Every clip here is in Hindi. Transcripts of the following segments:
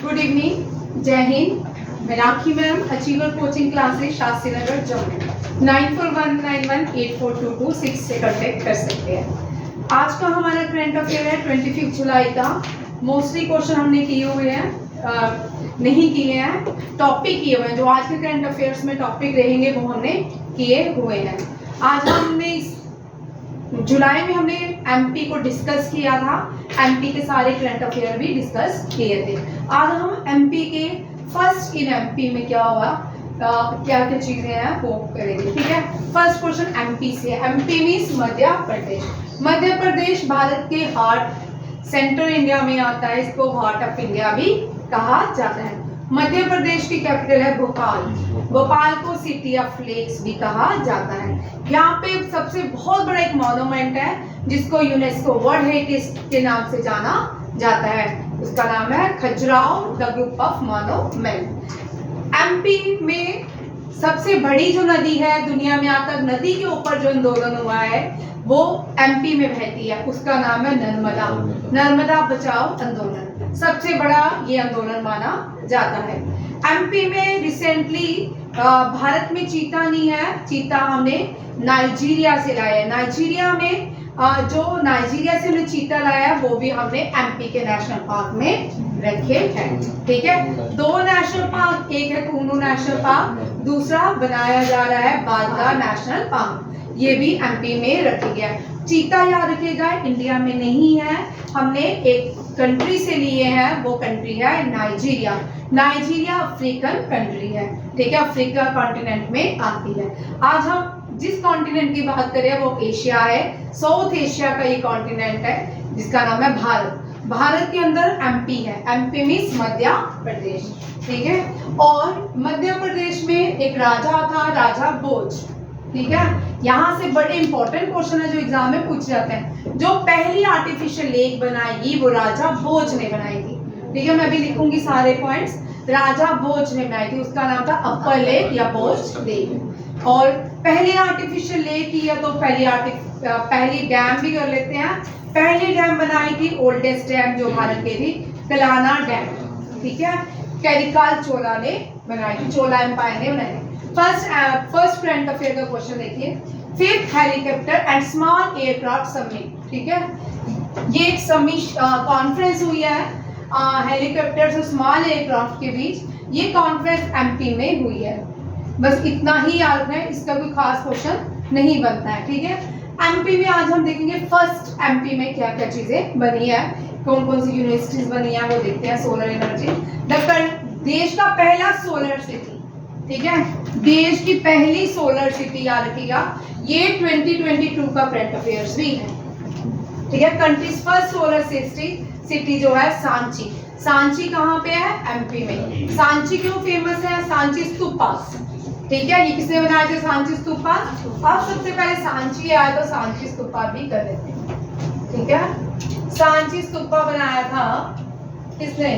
गुड इवनिंग, जय हिंद। मैं Rakhi ma'am, achiever coaching classes Shastri Nagar Jammu. 9419184226 से कॉन्टेक्ट कर सकते हैं। आज का हमारा करंट अफेयर है 25 जुलाई का। मोस्टली क्वेश्चन हमने किए हुए हैं, नहीं किए हैं, टॉपिक किए हुए हैं। जो आज के करंट अफेयर्स में टॉपिक रहेंगे वो हमने किए हुए हैं। आज हमने जुलाई में हमने एमपी को डिस्कस किया था, एमपी के सारे करंट अफेयर भी डिस्कस किए थे। आज हम एमपी के फर्स्ट इन एमपी में क्या हुआ, क्या क्या चीजें हैं वो करेंगे, ठीक है। फर्स्ट क्वेश्चन एमपी से। MP means Madhya Pradesh. मध्य प्रदेश भारत के हार्ट, सेंट्रल इंडिया में आता है, इसको हार्ट ऑफ इंडिया भी कहा जाता है। मध्य प्रदेश की कैपिटल है भोपाल। भोपाल को सिटी ऑफ लेक्स भी कहा जाता है। यहाँ पे सबसे बहुत बड़ा एक मॉन्यूमेंट है जिसको यूनेस्को वर्ल्ड हेरिटेज के नाम से जाना जाता है। उसका नाम है Khajuraho the group of monument. MP में सबसे बड़ी जो नदी है दुनिया में आज तक नदी के ऊपर जो आंदोलन हुआ है वो एमपी में बहती है, उसका नाम है नर्मदा। नर्मदा बचाओ आंदोलन सबसे बड़ा ये आंदोलन माना जाता है। एमपी में रिसेंटली भारत में चीता नहीं है, चीता हमने नाइजीरिया से लाया है। नाइजीरिया में जो नाइजीरिया से हमने चीता लाया है वो भी हमने एमपी के नेशनल पार्क में रखे हैं, ठीक है। दो नेशनल पार्क, एक है कूनू नेशनल पार्क, दूसरा बनाया जा रहा है बालका नेशनल पार्क, ये भी एमपी में रखा गया है। चीता याद रखिएगा इंडिया में नहीं है, हमने एक कंट्री से लिए हैं, वो कंट्री है नाइजीरिया। नाइजीरिया अफ्रीकन कंट्री है, ठीक है, अफ्रीका कॉन्टिनेंट में आती है। आज हम जिस कॉन्टिनेंट की बात करें वो एशिया है, साउथ एशिया का ये कॉन्टिनेंट है जिसका नाम है भारत। भारत के अंदर एमपी है, एमपी मीन्स मध्य प्रदेश, ठीक है। और मध्य प्रदेश में एक राजा था, राजा भोज, ठीक है। यहाँ से बड़े इंपॉर्टेंट क्वेश्चन है जो एग्जाम में पूछ जाते हैं। जो पहली आर्टिफिशियल लेक बनाएगी वो राजा भोज ने बनाई थी, ठीक है। मैं भी लिखूंगी सारे पॉइंट्स। राजा भोज ने बनाई थी, उसका नाम था अपर लेक या भोज लेक। और पहली आर्टिफिशियल लेक की है तो पहली डैम भी कर लेते हैं। पहली डैम बनाई थी, ओल्डेस्ट डैम जो भारत की थी, कलाना डैम, ठीक है। कैरिकाल चोला ने बनाई थी, चोला एम्पायर ने बनाई। फर्स्ट करंट अफेयर का क्वेश्चन देखिए। Fifth helicopter and small aircraft summit, ठीक है। ये एक कॉन्फ्रेंस हुई है हेलीकॉप्टर और स्मॉल एयरक्राफ्ट के बीच। ये कॉन्फ्रेंस एमपी में हुई है, बस इतना ही याद रखना है, इसका कोई खास क्वेश्चन नहीं बनता है, ठीक है। एमपी में आज हम देखेंगे फर्स्ट एमपी में क्या क्या चीजें बनी है, कौन कौन सी यूनिवर्सिटीज बनी है वो देखते हैं। सोलर एनर्जी, देश का पहला सोलर सिटी, ठीक है, देश की पहली सोलर सिटी याद रखिएगा। ये 2022 का करंट अफेयर्स भी है, ठीक है। कंट्रीज फर्स्ट सोलर सिटी जो है सांची। सांची कहाँ पे है? एमपी में। सांची क्यों फेमस है? सांची स्तूपा, ठीक है। ये किसने बनाया था सांची स्तूपा? अब सबसे पहले सांची आया तो सांची स्तूपा भी कर देते हैं, ठीक है। सांची स्तूपा बनाया था किसने?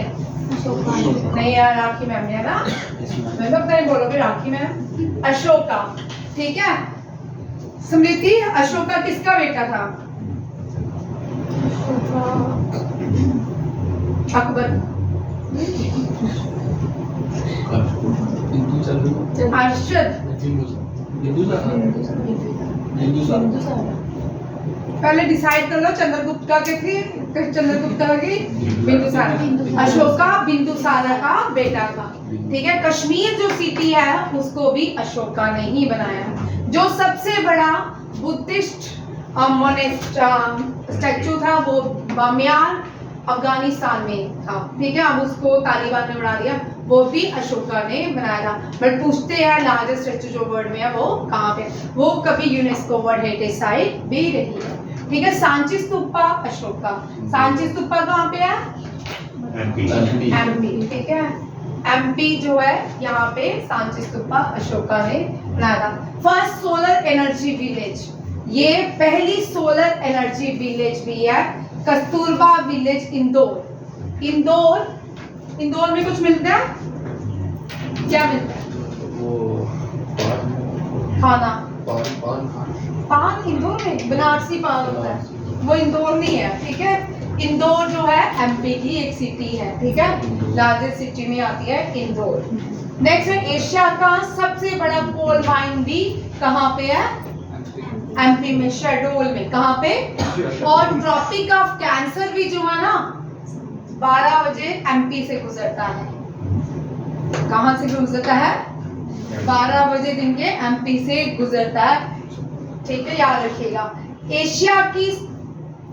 नहीं यार, राखी मैम ने ना, मैं तो नहीं बोलोगे राखी मैम, अशोका, ठीक है। स्मृति, अशोका किसका बेटा था? अकबर, अर्शद, पहले डिसाइड कर लो चंद्रगुप्ता के थी, चंद्रगुप्ता की बिंदुसारा। अशोका बिंदुसारा का बेटा था, ठीक है। कश्मीर जो सिटी है उसको भी अशोका ने ही बनाया। जो सबसे बड़ा बुद्धिस्ट स्टैचू था वो बामियान अफगानिस्तान में था, ठीक है। अब उसको तालिबान ने उड़ा दिया, वो भी अशोका ने बनाया था। बट पूछते हैं लार्जेस्ट स्टैचू जो वर्ल्ड में है वो कहाँ पे? वो कभी यूनेस्को वर्ल्ड हेरिटेज साइट भी रही है, ठीक है। सांची स्तूपा अशोका। सांची स्तूपा कहाँ पे है? एमपी, ठीक है। एमपी जो है यहाँ पे सांची स्तूपा अशोका ने बनाया था। फर्स्ट सोलर एनर्जी विलेज, ये पहली सोलर एनर्जी विलेज भी है, कस्तूरबा विलेज, इंदौर। इंदौर में कुछ मिलता है? क्या मिलता है? वो खाना, पान इंदौर में बनारसी पान होता है, वो इंदौर नहीं है, ठीक है। इंदौर जो है एमपी की एक सिटी है, ठीक है, लार्जेस्ट सिटी में आती है इंदौर। नेक्स्ट है एशिया का सबसे बड़ा कोल माइन भी कहाँ पे है? एमपी में, शहडोल में। कहाँ पे? और ट्रॉपिक ऑफ कैंसर भी जो है ना 12 बजे एमपी से गुजरता है। कहाँ से गुजरता है? 12 बजे दिन के एमपी से गुजरता है, ठीक है, याद रखिएगा। एशिया की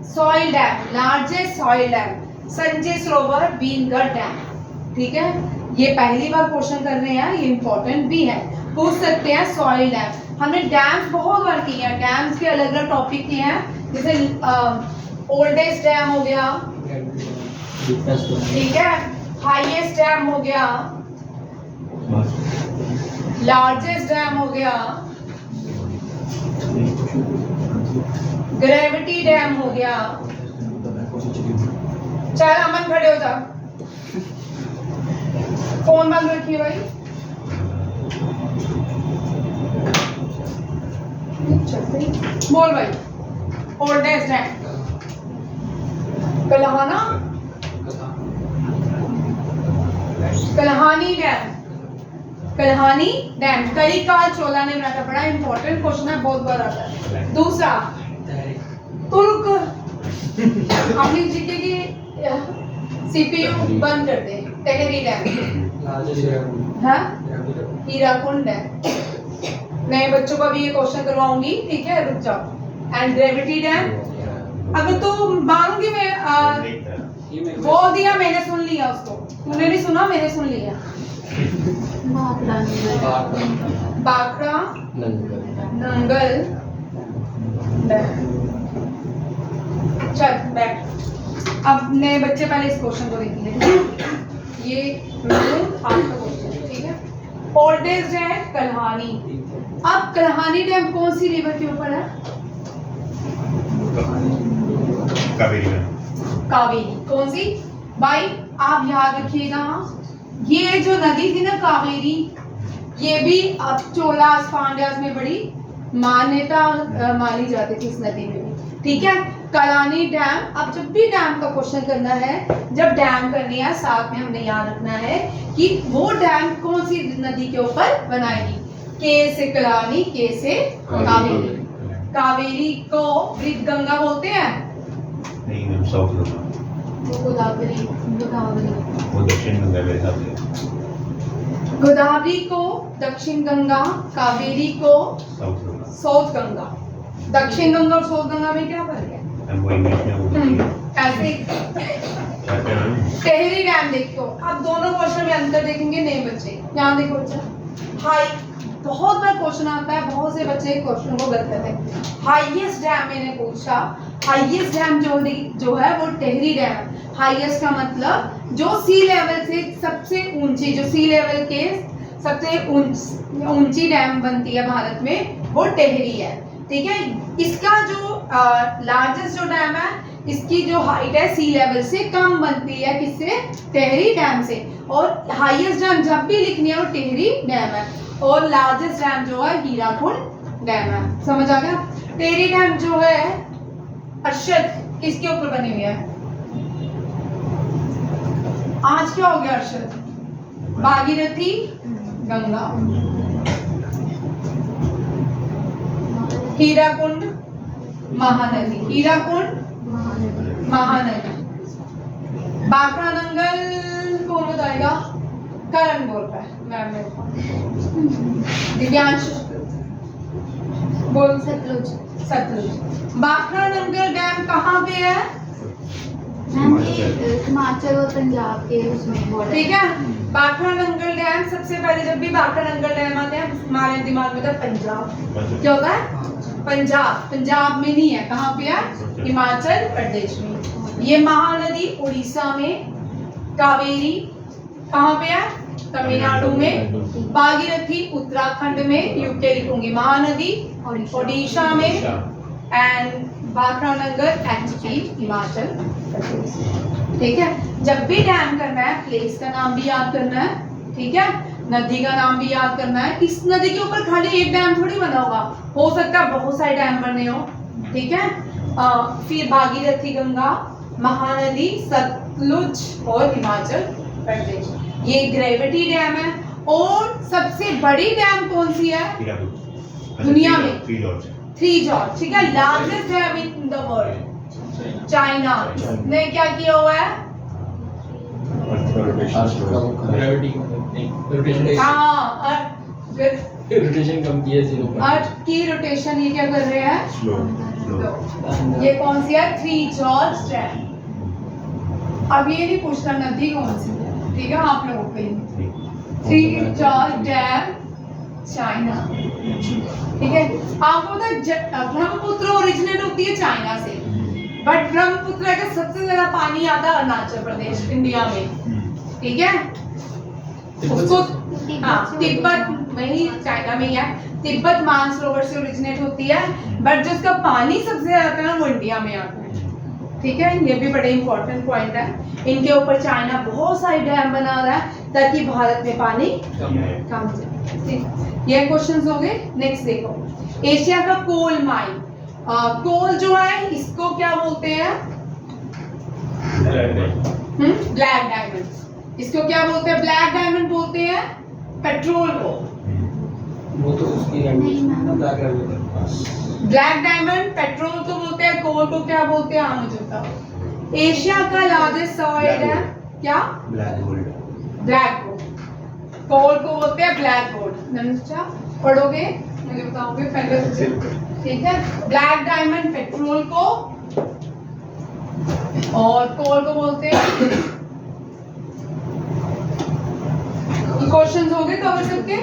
soil dam, largest soil dam Sanjay Sarovar बीनगढ़ dam, ठीक है, ये पहली बार क्वेश्चन कर रहे हैं, ये इंपॉर्टेंट भी है, पूछ सकते हैं। सॉइल डैम हमने डैम्स बहुत बार किए हैं, डैम्स के अलग अलग टॉपिक किए हैं, जैसे ओल्डेस्ट डैम हो गया, ठीक है, हाईएस्ट डैम हो गया, लार्जेस्ट डैम हो गया, ग्रेविटी डैम हो गया। चल अमन खड़े हो जा, फोन बंद रखिए भाई। बोल भाई, oldest dam Kallanai, Kallanai dam, Kallanai dam Karikala Chola ने बनाया था, बड़ा इंपॉर्टेंट क्वेश्चन है, बहुत बार आता है। दूसरा तुर्क, अपनी जीके की सीपीयू बंद कर दे, टेहरी डैम, हाँ, हीराकुंड डैम, नए बच्चों का भी ये क्वेश्चन करवाऊंगी, ठीक है, रुक जाओ। एंड ग्रेविटी डैम, अगर तो मानूंगी मैं, बोल दिया मैंने, सुन लिया उसको, तूने नहीं सुना, मैंने सुन लिया। Baccarat Nangal dam. चल बैठ, अब नए बच्चे पहले इस क्वेश्चन को देख लेंगे, ये आपका क्वेश्चन है, ठीक है। ओल्डेस्ट है कल्हानी। अब कल्हानी डैम कौन सी रिवर के ऊपर है? कावेरी में। कावेरी। कौन सी भाई? आप याद रखिएगा, ये जो नदी थी ना कावेरी, ये भी अब चोलास पांड्यास में बड़ी मान्यता मानी जाती थी इस नदी में भी, ठीक है। कलानी डैम, अब जब भी डैम का क्वेश्चन करना है, जब डैम करनी है, साथ में हमने याद रखना है कि वो डैम कौन सी नदी के ऊपर बनाएगी। के से कलानी, के से कावेरी। कावेरी को गंगा बोलते हैं? नहीं, हम साउथ गंगा, वो गोदावरी, वो दक्षिण गंगा के हिसाब से। गोदावरी को दक्षिण गंगा, कावेरी को साउथ गंगा। दक्षिण गंगा और साउथ गंगा में क्या फर्क है? वो इंग्लिश में बोलते हैं ऐसे टेहरी डैम देखो। अब दोनों क्वेश्चन में अंतर देखेंगे नए बच्चे, यहाँ देखो बच्चा, हाई, बहुत बार क्वेश्चन आता है, बहुत से बच्चे क्वेश्चन को गलत करते हैं। हाईएस्ट डैम मैंने पूछा, हाईएस्ट डैम जो है वो टेहरी डैम। हाईएस्ट का मतलब जो सी लेवल से सबसे ऊंची, जो सी लेवल के सबसे ऊंची डैम बनती है भारत में, वो टेहरी है, ठीक है। इसका जो लार्जेस्ट जो डैम है, इसकी जो हाइट है सी लेवल से कम बनती है, किससे? टेहरी डैम से। और हाईएस्ट डैम जब भी लिखनी है वो टेहरी डैम है, और लार्जेस्ट डैम जो है हीराकुंड डैम है। समझ आ गया? टेहरी डैम जो है अरशद किसके ऊपर बनी हुई है? आज क्या हो गया अरशद? भागीरथी गंगा, हीराकुंड महानदी, हीराकुंड महानदी। बाकरा नंगल कौन बताएगा? करण बोल रहा है, दिव्यांश बोल। सतलुज, सतलुज। बाकरा नंगल डैम कहाँ पे है? हिमाचल और पंजाब के उसमें बॉर्डर, ठीक है। बाकरा नंगल डैम, सबसे पहले जब भी बाकरा नंगल डैम आते हैं हमारे दिमाग में था पंजाब। क्या होता है? पंजाब। पंजाब में नहीं है, कहाँ पे है? हिमाचल प्रदेश में। ये महानदी उड़ीसा में, कावेरी कहाँ पे है? तमिलनाडु में, भागीरथी उत्तराखंड में, यूके लिखूंगी, महानदी ओडिशा में, एंड बाकरा नंगल एचपी हिमाचल प्रदेश, ठीक है। जब भी डैम करना है, प्लेस का नाम भी याद करना है, ठीक है, नदी का नाम भी याद करना है। इस नदी के ऊपर खाली एक डैम थोड़ी बना होगा, हो सकता है बहुत सारे डैम बने हो, ठीक है। फिर भागीरथी गंगा, महानदी सतलुज और हिमाचल प्रदेश। ये ग्रेविटी डैम है। और सबसे बड़ी डैम कौन सी है दुनिया में? थ्री जॉर्ज, ठीक है। Largest dam in the world China. ने क्या किया हुआ है? हाँ, रोटेशन कम की है 0 अर्थ की रोटेशन ये क्या कर रहे हैं? ये कौन सी है? Three George dam. अब ये नहीं पूछना नदी कौन सी है, ठीक है, आप लोगों के लिए। थ्री जॉर्ज डैम चाइना, ठीक है। आपको पता है ब्रह्मपुत्र ओरिजिनेट होती है चाइना से, बट ब्रह्मपुत्र का सबसे ज्यादा पानी आता है अरुणाचल प्रदेश इंडिया में, ठीक है। उसको हाँ तिब्बत में ही, चाइना में ही है। तिब्बत मानसरोवर से ओरिजिनेट होती है, बट जिसका पानी सबसे ज्यादा आता है ना वो इंडिया में आता है, ठीक है। ये भी बड़े इंपॉर्टेंट पॉइंट है। इनके ऊपर चाइना बहुत सारे डैम बना रहा है ताकि भारत में पानी कम जाए। ये क्वेश्चंस हो गए। नेक्स्ट देखो, एशिया का कोल माइन। कोल जो है इसको क्या बोलते हैं? Black diamond. इसको क्या बोलते हैं? ब्लैक डायमंड बोलते हैं पेट्रोल को। वो तो उसकी ब्लैक डायमंड पेट्रोल को बोलते हैं, कोल को क्या बोलते हैं? हाँ मुझे बताओ। एशिया का लार्जेस्ट सॉइल है क्या? Black gold. Black gold. Coal को बोलते हैं ब्लैक गोल्ड। नमस्कार, पढ़ोगे मुझे बताओगे पहले से, ठीक है। ब्लैक डायमंड पेट्रोल को और कोल को बोलते हैं। क्वेश्चंस हो गए कवर सबके?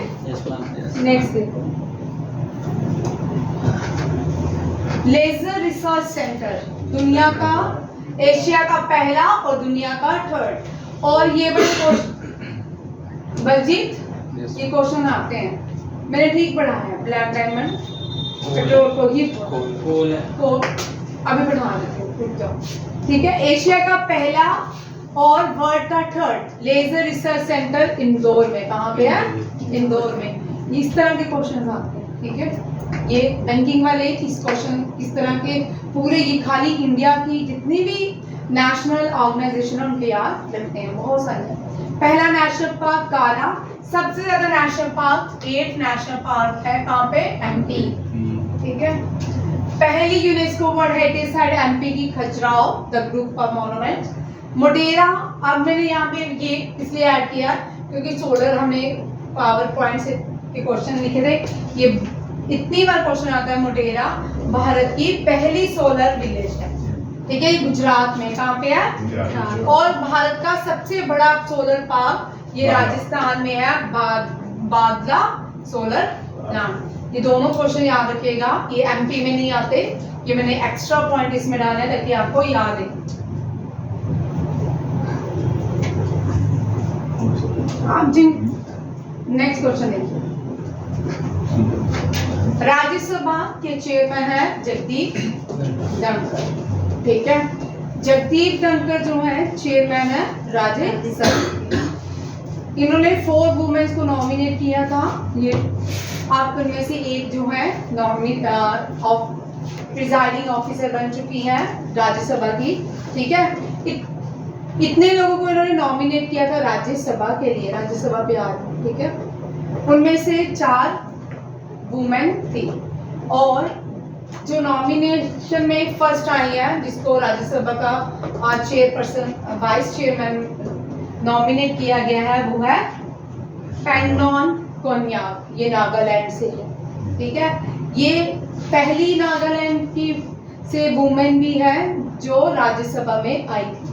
नेक्स्ट देखो, लेजर रिसर्च सेंटर दुनिया का, एशिया का पहला और दुनिया का थर्ड। और ये बलजीत ये क्वेश्चन आते हैं, मैंने ठीक पढ़ा है। ब्लैक डायमंड पेट्रोल को ही कोल है, को अभी पढ़वा देते हो, रुक जाओ, ठीक है। एशिया का पहला और वर्ल्ड का third laser research centre Indore में। कहाँ पे है? इंदौर में। इस तरह के क्वेश्चन आते हैं, ठीक है। ये बैंकिंग वाले इस क्वेश्चन इस तरह के पूरे, ये खाली इंडिया की जितनी भी नेशनल ऑर्गेनाइजेशन उनके याद रखते हैं, बहुत सारे। पहला नेशनल पार्क काला। सबसे ज्यादा नेशनल पार्क 8 नेशनल पार्क है कहाँ पे? एमपी, ठीक है। पहली UNESCO world heritage site MP की Khajuraho the group of monument. Motera, अब मैंने यहाँ पे ये इसलिए ऐड किया क्योंकि सोलर हमने पावर पॉइंट से क्वेश्चन लिखे थे, ये इतनी बार क्वेश्चन आता है। मोटेरा भारत की पहली सोलर विलेज है, ठीक है। ये गुजरात में कहाँ पे है? और भारत का सबसे बड़ा सोलर पार्क ये राजस्थान में है, बादला सोलर प्लांट। ये दोनों क्वेश्चन याद रखिएगा, ये एमपी में नहीं आते, ये मैंने एक्स्ट्रा पॉइंट इसमें डाला है ताकि आपको याद है। आप जिन नेक्स्ट क्वेश्चन देखिए, राज्यसभा के चेयरमैन है जगदीप धनखड़, ठीक है। जगदीप धनखड़ जो है चेयरमैन है राज्यसभा। इन्होंने 4 वुमेन्स को नॉमिनेट किया था। ये आप में से एक जो है प्रिजाइडिंग ऑफिसर बन चुकी है राज्यसभा की, ठीक है। इतने लोगों को इन्होंने नॉमिनेट किया था राज्यसभा के लिए, राज्यसभा पे आ, ठीक है। उनमें से 4 वुमेन थी और जो नॉमिनेशन में फर्स्ट आई है, जिसको राज्यसभा का चेयरपर्सन वाइस चेयरमैन नॉमिनेट किया गया है, वो है पेंगनॉन कोन्याक। ये नागालैंड से है, ठीक है। ये पहली नागालैंड की से वुमेन भी है जो राज्यसभा में आई थी,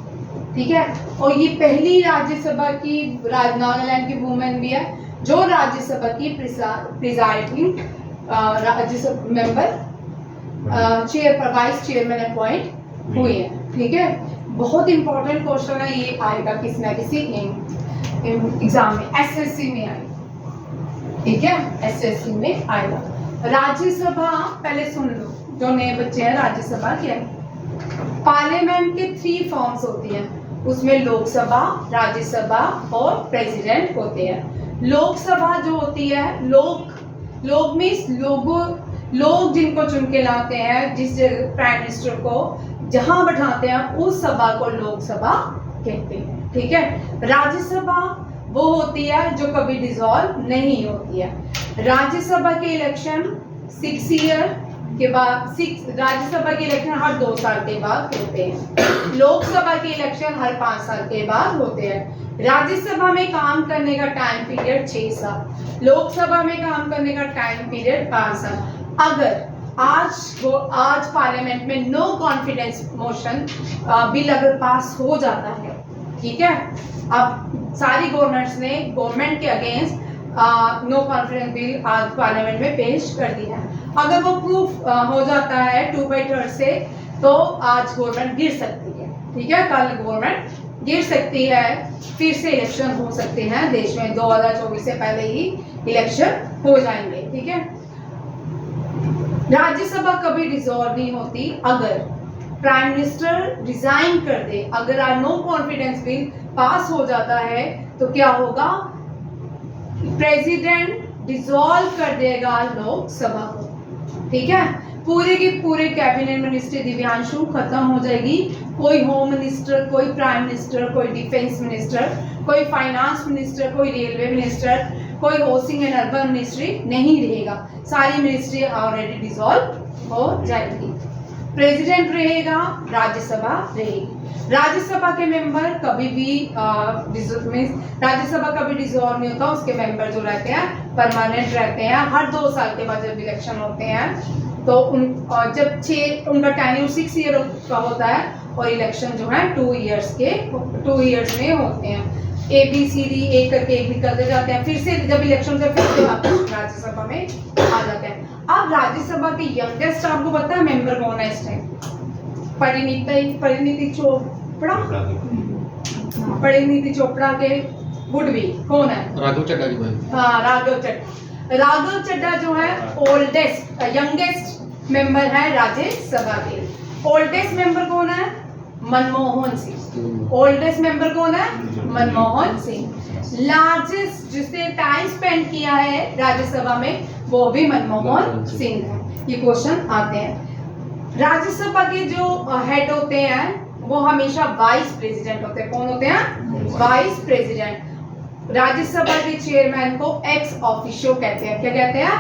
ठीक है। और ये पहली राज्यसभा की नागालैंड की वुमेन भी है जो राज्यसभा की presiding Rajya Sabha member vice chairman appoint हुई है, ठीक है। बहुत इंपॉर्टेंट क्वेश्चन है, ये आएगा किसी ना किसी एग्जाम में, एसएससी में आएगा, ठीक है। एसएससी में आएगा। राज्यसभा पहले सुन लो, जो नए बच्चे हैं, राज्यसभा क्या है? पार्लियामेंट के 3 फॉर्म्स होती हैं, उसमें लोकसभा, राज्यसभा और प्रेसिडेंट होते हैं। लोकसभा जो होती है, लोक मीन्स लोग जिनको चुन के लाते हैं, जिस प्राइम मिनिस्टर को जहां बैठाते हैं, उस सभा को लोकसभा कहते हैं। ठीक है। राज्यसभा वो होती है जो कभी डिसॉल्व नहीं होती है। राज्यसभा के इलेक्शन 6 ईयर के बाद, राज्यसभा के इलेक्शन हर 2 साल के बाद होते हैं। लोकसभा के इलेक्शन हर 5 साल के बाद होते हैं। राज्यसभा में काम करने का टाइम पीरियड 6 साल, लोकसभा में काम करने का टाइम पीरियड 5 साल। अगर आज पार्लियामेंट में नो कॉन्फिडेंस मोशन बिल अगर पास हो जाता है, ठीक है, अब सारी गवर्नमेंट के अगेंस्ट नो कॉन्फिडेंस बिल आज पार्लियामेंट में पेश कर दिया है। अगर वो प्रूफ हो जाता है 2/3 से, तो आज गवर्नमेंट गिर सकती है। ठीक है, कल गवर्नमेंट गिर सकती है, फिर से इलेक्शन हो सकते हैं देश में। 2024 से पहले ही इलेक्शन हो जाएंगे। ठीक है। राज्यसभा कभी डिसॉल्व नहीं होती। अगर प्राइम मिनिस्टर रिजाइन कर दे, अगर नो कॉन्फिडेंस बिल पास हो जाता है, तो क्या होगा, प्रेसिडेंट डिसॉल्व कर देगा लोकसभा को। ठीक है। पूरे के पूरे कैबिनेट मिनिस्ट्री दिव्यांशु खत्म हो जाएगी। कोई होम मिनिस्टर, कोई प्राइम मिनिस्टर, कोई डिफेंस मिनिस्टर, कोई फाइनेंस मिनिस्टर, कोई रेलवे मिनिस्टर, कोई हाउसिंग एंड अर्बन मिनिस्ट्री नहीं रहेगा। सारी मिनिस्ट्री ऑलरेडी डिसॉल्व हो जाएगी। प्रेसिडेंट रहेगा, राज्यसभा रहेगी। राज्यसभा के मेंबर कभी भी राज्यसभा कभी डिसॉल्व नहीं होता। उसके मेंबर जो रहते हैं परमानेंट रहते हैं। हर 2 साल के बाद जब इलेक्शन होते हैं तो जब उनका टेन्यूर 6 ईयर का होता है, और इलेक्शन जो है 2 इयर्स में होते हैं। ABCD एक करके एक निकलते जाते हैं, फिर से जब इलेक्शन से फिर से वापस राज्यसभा में आ जाते हैं। अब राज्यसभा के यंगेस्ट आपको पता है मेंबर कौन है इस टाइम? परिणीति चोपड़ा। परिणीति चोपड़ा के वुडवी कौन है? राघव चड्ढा की भाई। हाँ, राघव चड्ढा जो है ओल्डेस्ट यंगेस्ट मेंबर है राज्यसभा के। ओल्डेस्ट मेंबर कौन है? मनमोहन सिंह। ओल्डेस्ट मेंबर कौन है? मनमोहन सिंह। लार्जेस्ट जिसने टाइम स्पेंड किया है राज्यसभा में, वो भी मनमोहन सिंह है। ये क्वेश्चन आते हैं। राज्यसभा के जो हेड होते हैं वो हमेशा वाइस प्रेसिडेंट होते हैं। कौन होते हैं? Vice president. राज्यसभा के चेयरमैन को एक्स ऑफिशियो कहते हैं। क्या कहते हैं?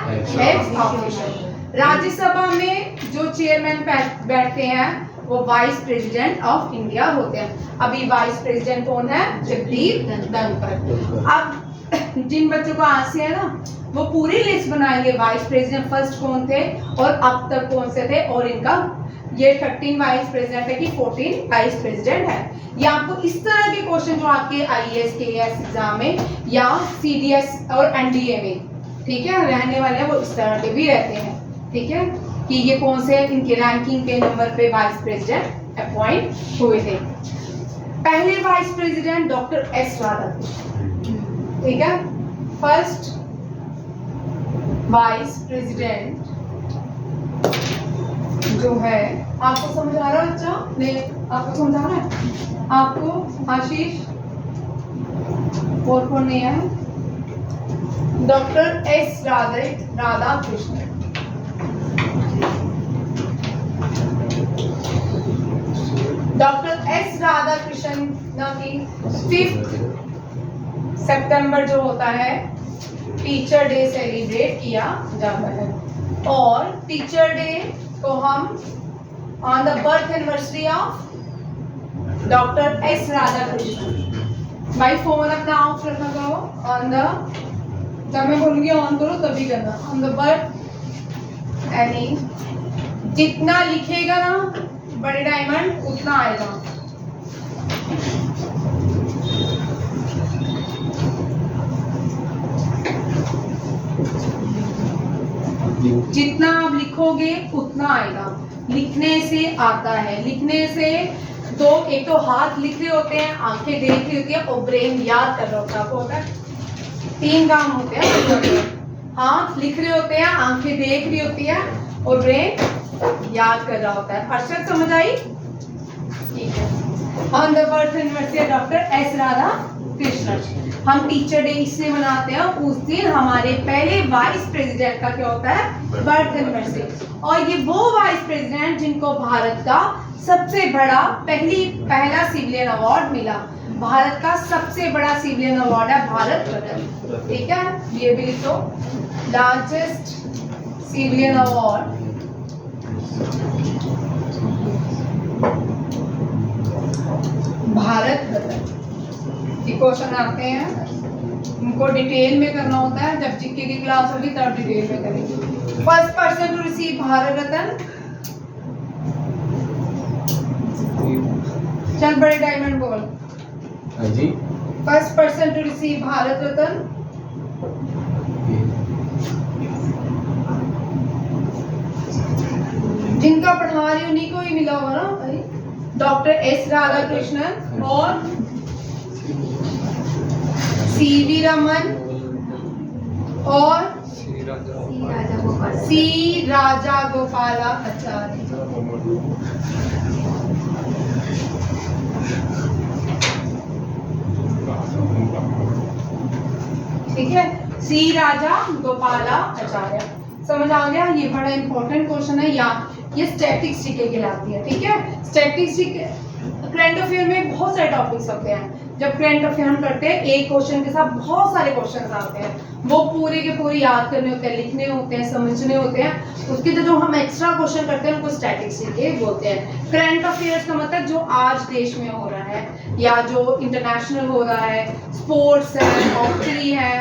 Ex officio. राज्यसभा में जो चेयरमैन बैठते हैं वो वाइस प्रेसिडेंट ऑफ इंडिया होते हैं। अभी वाइस प्रेसिडेंट कौन है? जगदीप धनखड़। अब जिन बच्चों को आंसर है ना, वो पूरी लिस्ट बनाएंगे वाइस प्रेसिडेंट फर्स्ट कौन थे और अब तक कौन से थे, और इनका ये 13 वाइस प्रेसिडेंट है कि 14 वाइस प्रेसिडेंट है। ये आपको इस तरह के क्वेश्चन जो आपके IAS KAS एग्जाम में या CDS और NDA में, ठीक है, रहने वाले हैं, वो इस तरह के भी रहते हैं। ठीक है, कि ये कौन से इनके रैंकिंग के नंबर पे वाइस प्रेसिडेंट अपॉइंट हुए थे। पहले vice president doctor S Radhakrishnan. ठीक है, फर्स्ट वाइस प्रेसिडेंट जो है, आपको समझ आ रहा है बच्चा? नहीं, आपको समझ आ रहा है? आपको आशीष और कौन नहीं है? Doctor S Radhakrishnan. Doctor S Radhakrishnan की 5 सितंबर जो होता है टीचर डे सेलिब्रेट किया जाता है। और टीचर डे को हम on the birth anniversary of doctor S Radhakrishnan. भाई फोन अपना ऑफ रखना करो, ऑन द, जब मैं बोलूंगी ऑन करो तभी करना। ऑन द बर्थ एनी, जितना लिखेगा ना बड़े डायमंड उतना आएगा। जितना आप लिखोगे उतना आएगा। लिखने से आता है। लिखने से दो, एक तो हाथ लिख रहे होते हैं, आंखें देख रही होती है और ब्रेन याद कर रहा होता है। 3 काम होते हैं। हाथ लिख रहे होते हैं, आंखें देख रही होती है और ब्रेन याद कर रहा होता है। हर्षद समझ आई? ठीक है। On the birth anniversary doctor S Krishnan. हम टीचर डे इसलिए मनाते हैं, उस दिन हमारे पहले वाइस प्रेसिडेंट का क्या होता है, बर्थ एनिवर्सरी। और ये वो वाइस प्रेसिडेंट जिनको भारत का सबसे बड़ा पहला सिविलियन अवार्ड मिला। भारत का सबसे बड़ा सिविलियन अवार्ड है भारत रत्न, ठीक है, ये भी लिख दो, largest civilian award Bharat Ratna. ये क्वेश्चन आते हैं, उनको डिटेल में करना होता है, जब जीके की क्लास होगी तब डिटेल में करेंगे। First person to receive Bharat Ratna, चल बड़े डायमंड बोल। हाँ जी। First person to receive Bharat Ratna, जिनका पढ़ा रही उन्हीं को ही मिला होगा ना भाई, डॉक्टर एस राधाकृष्णन और सीवी रमन और सी राजा गोपालाचार्य। ठीक है, सी राजा गोपालाचार्य। समझ आ गया? ये बड़ा इंपॉर्टेंट क्वेश्चन है, या ये स्टैटिस्टिक्स कहलाती है। ठीक है, स्टैटिस्टिक्स करंट अफेयर में बहुत सारे टॉपिक्स होते हैं। जब करंट अफेयर हम करते हैं, एक क्वेश्चन के साथ बहुत सारे क्वेश्चन आते हैं, वो पूरे के पूरे याद करने होते हैं, लिखने होते हैं, समझने होते हैं। उसके जो हम एक्स्ट्रा क्वेश्चन करते हैं उनको स्टैटिस्टिक्स बोलते हैं। करंट अफेयर्स का मतलब जो आज देश में हो रहा है या जो इंटरनेशनल हो रहा है, स्पोर्ट्स है, हॉकी है,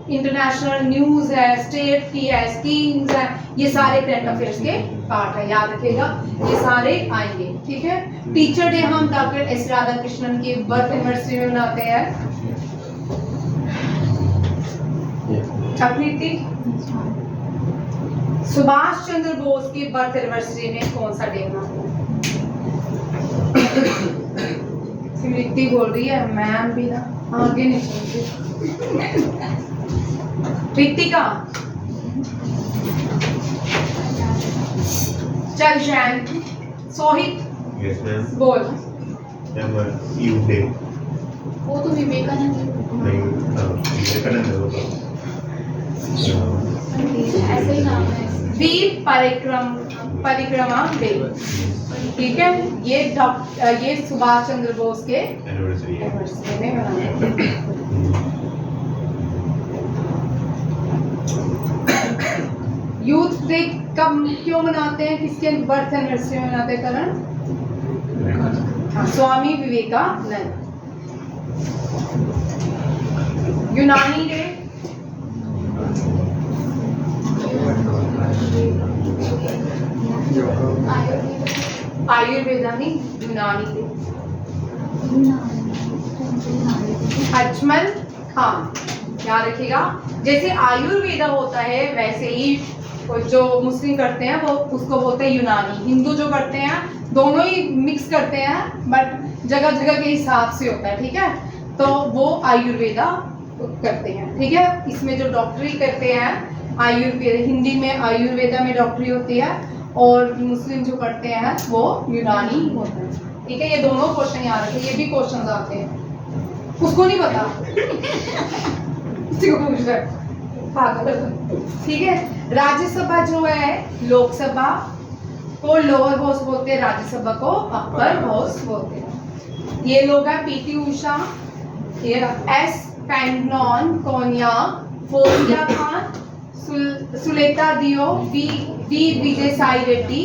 इंटरनेशनल न्यूज है, स्टेट की है, स्कीम्स है, ये सारे करंट अफेयर्स के पार्ट है, याद रखिएगा, ये सारे आएंगे। ठीक है, टीचर डे हम डॉक्टर एस राधाकृष्णन की बर्थ एनिवर्सरी में मनाते हैं। प्रीति, सुभाष चंद्र बोस की बर्थ एनिवर्सरी में कौन सा डे मनाते हैं? प्रीति बोल रही है, मैम भी ना आगे नहीं सुनती। प्रीतिका, चल जैन, सोहित, यस मैम, बोल। यू डे वो तो विवेकानंद नहीं, विवेकानंद है वो तो ऐसे ही नाम है। वीर परिक्रमा डे। ठीक है, ये सुभाष चंद्र बोस के एनिवर्सरी है। एनिवर्सरी में मनाते हैं। यूथ डे कब क्यों मनाते हैं, किसके बर्थ एनिवर्सरी में मनाते हैं करण? हाँ, स्वामी विवेकानंद। यूनानी डे, आयुर्वेदा नहीं, यूनानी डे। अजमल खान, याद रखिएगा, जैसे आयुर्वेदा होता है वैसे ही जो मुस्लिम करते हैं वो उसको बोलते हैं यूनानी। हिंदू जो करते हैं दोनों ही मिक्स करते हैं, बट जगह जगह के हिसाब से होता है। ठीक है, तो वो आयुर्वेदा करते हैं। ठीक है, इसमें जो डॉक्टरी करते हैं आयुर्वेद, हिंदी में आयुर्वेदा में डॉक्टरी होती है, और मुस्लिम जो करते हैं वो यूनानी होते हैं। ठीक है, ये दोनों क्वेश्चन याद रखें, ये भी क्वेश्चन आते हैं, उसको नहीं पता किसी को पूछ रहा है पागल है। ठीक है, राज्यसभा जो है लोकसभा को लोअर हाउस बोलते हैं, राज्यसभा को अपर हाउस बोलते हैं। ये लोग हैं पीटी उषा, ये एस कैंडनॉन कोनिया, फोरिया खान, सुलेता दियो, V Vijay Sai Reddy,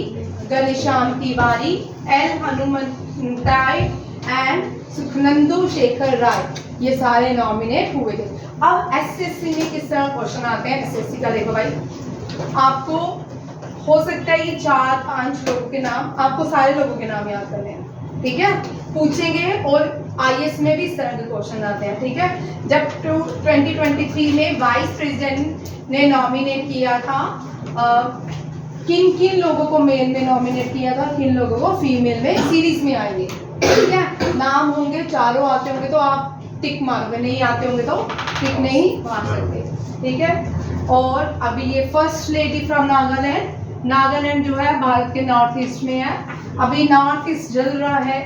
Ghanshyam Tiwari, L Hanumanthaiah and Sukhendu Sekhar Ray, ये सारे नॉमिनेट हुए थे। अब एसएससी में किस तरह क्वेश्चन आते हैं, एसएससी का देखो भाई, आपको हो सकता है ये 4-5 लोगों के नाम, आपको सारे लोगों के नाम याद करने हैं। ठीक है, पूछेंगे, और आईएएस में भी इस तरह के क्वेश्चन आते हैं। ठीक है, जब 2023 में वाइस प्रेसिडेंट ने नॉमिनेट किया था, किन किन लोगों को मेल में नॉमिनेट किया था, किन लोगों को फीमेल में, सीरीज में आएंगे। ठीक है, नाम होंगे, चारों आते होंगे तो आप टिक मारोगे, नहीं आते होंगे तो टिक नहीं मार सकते। ठीक है, और अभी ये first lady from Nagaland, Nagaland जो है भारत के नॉर्थ ईस्ट में है। अभी नॉर्थ ईस्ट जल रहा है,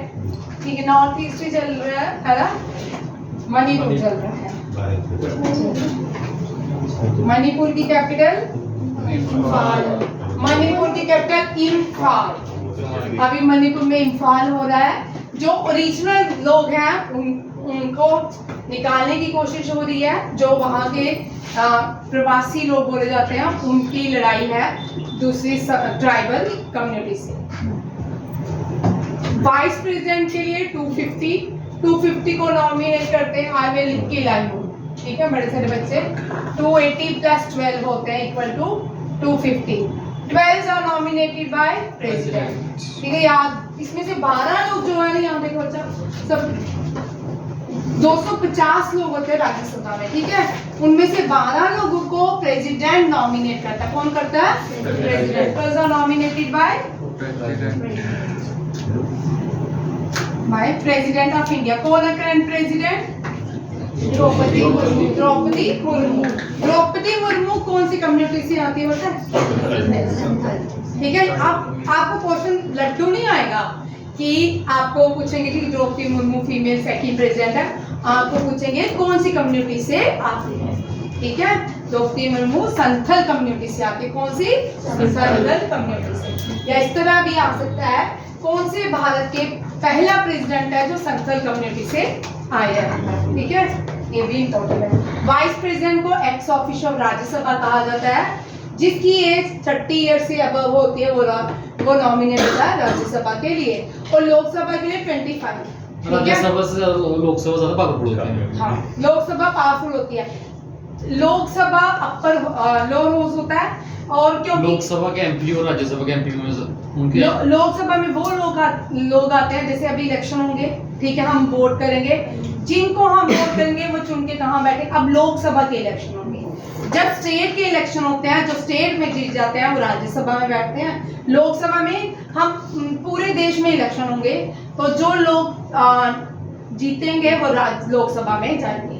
ठीक है, नॉर्थ ईस्ट ही चल रहा है ना, मणिपुर चल रहा है। मणिपुर की कैपिटल इम्फाल, मणिपुर की कैपिटल इम्फाल। अभी मणिपुर में इम्फाल हो रहा है। जो ओरिजिनल लोग हैं उनको निकालने की कोशिश हो रही है। जो वहाँ के प्रवासी लोग बोले जाते हैं उनकी लड़ाई है दूसरी ट्राइबल कम्युनिटी से। वाइस प्रेसिडेंट के लिए 250 को नॉमिनेट करते हैं। आई विल लिख के लाई हूँ, ठीक है बड़े सारे बच्चे। 280 + 12 होते हैं equal to 250। 12 are nominated by president, ठीक है। याद इसमें से 12 लोग जो है ना, यहाँ देखो बच्चा, सब 250 लोग होते हैं राज्यसभा में, ठीक है। उनमें से 12 लोगों को प्रेसिडेंट नॉमिनेट करता है। कौन करता है? President. 12 are nominated by president of India. कौन है करंट प्रेसिडेंट? द्रौपदी मुर्मू। द्रौपदी मुर्मू कौन सी कम्युनिटी से आती है बता? ठीक है। अब आपको क्वेश्चन लड्डू नहीं आएगा कि आपको पूछेंगे कि Droupadi Murmu female second president है। आपको पूछेंगे कौन सी कम्युनिटी से आती है, ठीक है। द्रौपदी मुर्मू संथल कम्युनिटी से आती है। कौन सी? संथल कम्युनिटी से। या इस तरह भी आ सकता है, कौन से भारत के पहला प्रेसिडेंट है जो संथल कम्युनिटी से आया है, ठीक है। ये भी इम्पोर्टेंट है। वाइस प्रेसिडेंट को एक्स ऑफिशियो राज्यसभा कहा जाता है। जिसकी एज 30 ईयर से अबव होती है वो नॉमिनेट होता है राज्यसभा के लिए, और लोकसभा के लिए 25, ठीक है। राज्यसभा से लोकसभा ज्यादा पावरफुल होती है। हाँ, लोकसभा पावरफुल होती है। लोकसभा अपर लोअर हाउस होता है, और क्योंकि लोकसभा के एमपी और राज्यसभा के एमपी में उनके लोकसभा में वो लोग आते हैं, जैसे अभी इलेक्शन होंगे, ठीक है, हम वोट करेंगे, जिनको हम वोट करेंगे वो चुन के कहाँ बैठे। अब लोकसभा के इलेक्शन होंगे, जब स्टेट के इलेक्शन होते हैं, जो स्टेट में जीत जाते हैं वो राज्यसभा में बैठते हैं। लोकसभा में हम पूरे देश में इलेक्शन होंगे, तो जो लोग जीतेंगे वो लोकसभा में जाएंगे,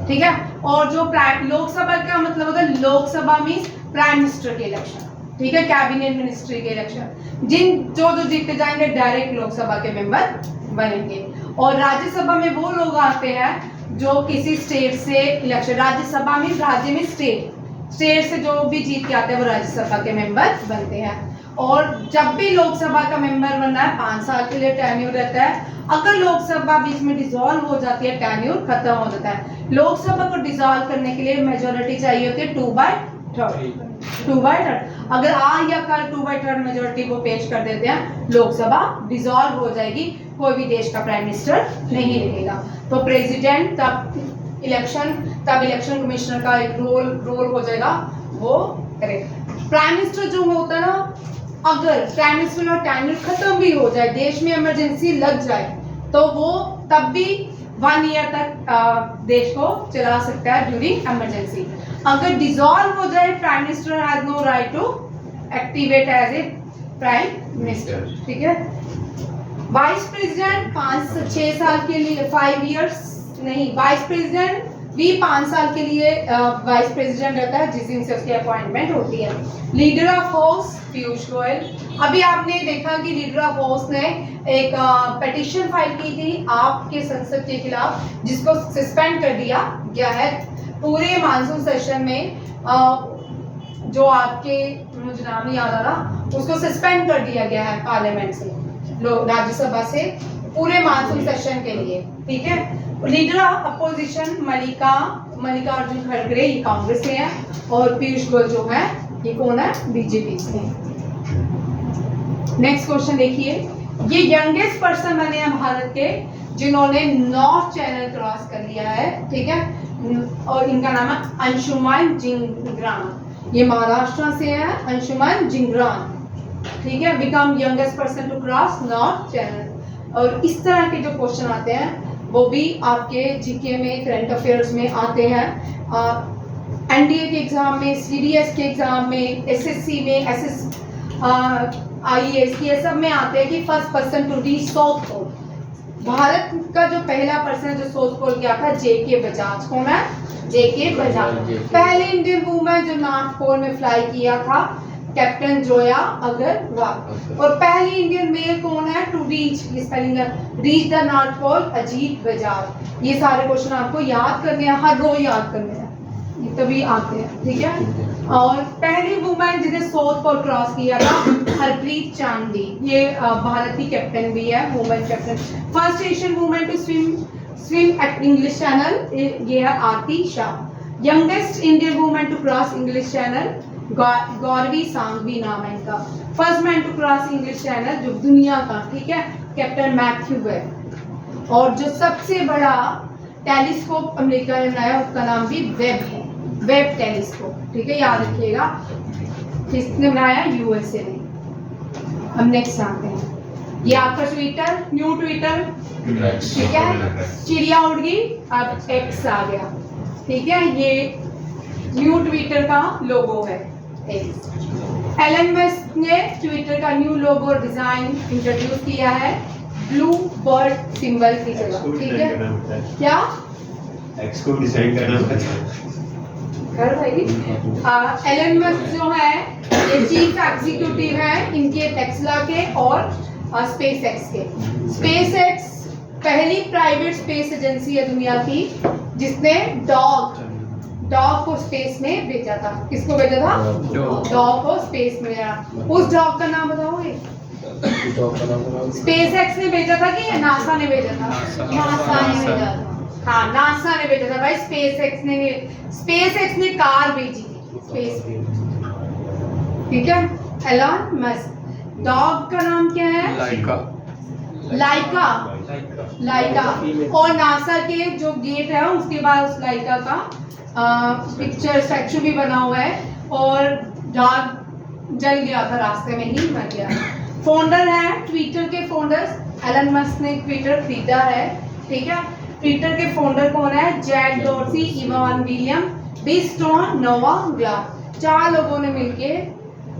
ठीक है। और जो लोकसभा का मतलब होता है, लोकसभा मीन्स प्राइम मिनिस्टर के इलेक्शन, ठीक है, कैबिनेट मिनिस्ट्री के इलेक्शन। जो जीते जाएंगे डायरेक्ट लोकसभा के मेंबर बनेंगे। और राज्यसभा में वो लोग आते हैं जो किसी स्टेट से इलेक्शन, राज्यसभा में राज्य में स्टेट से जो भी जीत के आते हैं वो राज्यसभा के मेंबर बनते हैं। और जब भी लोकसभा का मेंबर बनना है 5 साल के लिए टेन्यूर रहता है। अगर लोकसभा बीच में डिसॉल्व हो जाती है, टेन्यूर खत्म हो जाता है। लोकसभा को डिसॉल्व करने के लिए मेजोरिटी चाहिए होती है 2/3। अगर आज या कल 2/3 मेजोरिटी को पेश कर देते हैं, लोकसभा डिसॉल्व हो जाएगी, कोई भी देश का प्राइम मिनिस्टर नहीं रहेगा। तो प्रेसिडेंट तब इलेक्शन कमिश्नर का एक रोल हो जाएगा, वो करेगा। प्राइम मिनिस्टर जो होता है ना, अगर प्राइम मिनिस्टर का टेन्यूर खत्म भी हो जाए, देश में इमरजेंसी लग जाए, तो वो तब भी 1 ईयर तक देश को चला सकता है ड्यूरिंग इमरजेंसी। अगर डिसॉल्व हो जाए, prime minister has no right to activate as a prime minister, ठीक है। वाइस प्रेसिडेंट 5-6 साल के लिए 5 इयर्स नहीं, वाइस प्रेसिडेंट भी 5 साल के लिए वाइस प्रेसिडेंट रहता है, जिस दिन से उसकी अपॉइंटमेंट होती है। Leader of house Piyush Goyal. अभी आपने देखा कि लीडर ऑफ हाउस ने एक पिटीशन फाइल की थी आपके संसद के खिलाफ, जिसको सस्पेंड कर दिया गया है पूरे मानसून सेशन में। जो आपके, मुझे नाम नहीं याद आ रहा, उसको सस्पेंड कर दिया गया है पार्लियामेंट से, राज्यसभा से, पूरे मानसून सेशन के लिए, ठीक है। लीडर ऑफ अपोजिशन मल्लिकार्जुन खड़गे, ये कांग्रेस से है, और पीयूष गोयल जो है ये कौन है? बीजेपी से। नेक्स्ट क्वेश्चन देखिए, ये यंगेस्ट पर्सन बने हैं भारत के जिन्होंने नॉर्थ चैनल क्रॉस कर लिया है, ठीक है, और इनका नाम है अंशुमन जिंग्रान। ये महाराष्ट्र से है, अंशुमन जिंग्रान, ठीक है, become youngest person to cross North Channel. और इस तरह के जो क्वेश्चन आते हैं वो भी आपके जीके में, करंट अफेयर्स में आते हैं। एनडीए के एग्जाम में, सीडीएस के एग्जाम में, एसएससी में, आईएएस ये सब में आते हैं कि first person to reach South Pole. Bharat का जो पहला पर्सन जो साउथ पोल गया था, जेके बजाज। कौन है? जेके बजाज, पहले इंडियन वुमेन जो नॉर्थ पोल में फ्लाई किया था। कैप्टन जोया अग्रवाल। और पहली इंडियन मेल कौन है टू रीच, ये स्पेलिंग है, reach the North Pole, Ajit Bajaj. ये सारे क्वेश्चन आपको याद करने हैं, हर रोज याद करने हैं, ये तभी आते हैं, ठीक है। और पहली वुमेन जिन्हें साउथ पोल क्रॉस किया था हरप्रीत चांदी, ये भारत की कैप्टन भी है, women captain. First Asian women to swim at English Channel, ये है Aarti Shah. Youngest Indian women to cross English Channel Gauravi Sanghvi नाम है इनका। First man to cross English Channel जो दुनिया का, ठीक है, कैप्टन मैथ्यू वेब। और जो सबसे बड़ा टेलीस्कोप अमेरिका ने बनाया उसका नाम भी वेब है, वेब टेलीस्कोप, ठीक है, याद रखिएगा। किसने बनाया? यूएसए ने। हम नेक्स्ट आते हैं, ये आपका ट्विटर, न्यू ट्विटर, ठीक है, चिड़िया उड़ गई, अब एक्स आ गया, ठीक है, ये न्यू ट्विटर का लोगो है एक्स। एलन मस्क ने ट्विटर का न्यू लोगो डिजाइन इंट्रोड्यूस किया है ब्लू बर्ड सिंबल की जगह, ठीक है। क्या एक्स को डिजाइन करना पड़ता कर भाई? एलन मस्क जो है ये चीफ एग्जीक्यूटिव है इनके टेस्ला के और स्पेस एक्स के। स्पेस एक्स पहली प्राइवेट स्पेस एजेंसी है दुनिया की जिसने डॉग को स्पेस में भेजा था। किसको भेजा था? डॉग को स्पेस में भेजा। उस डॉग का नाम बताओगे? स्पेस एक्स ने भेजा था कि नासा ने भेजा था? नासा ने भेजा था। हाँ, नासा ने भेजा था भाई, स्पेस एक्स ने नहीं। स्पेस एक्स ने कार भेजी थी स्पेस में, ठीक है। Elon Musk. डॉग का नाम क्या है? लाइका। और नासा के जो गेट है उसके बाद उस लाइका का पिक्चर स्टैचू भी बना हुआ है और डॉग जल गया था, रास्ते में ही मर गया। फाउंडर है ट्विटर के फाउंडर्स, एलन मस्क ने ट्विटर खरीदा है, ठीक है। ट्विटर के फाउंडर कौन है? जैक डॉर्सी, इवान विलियम, बिस्टॉन, नोवा ग्लास। 4 लोगों ने मिलके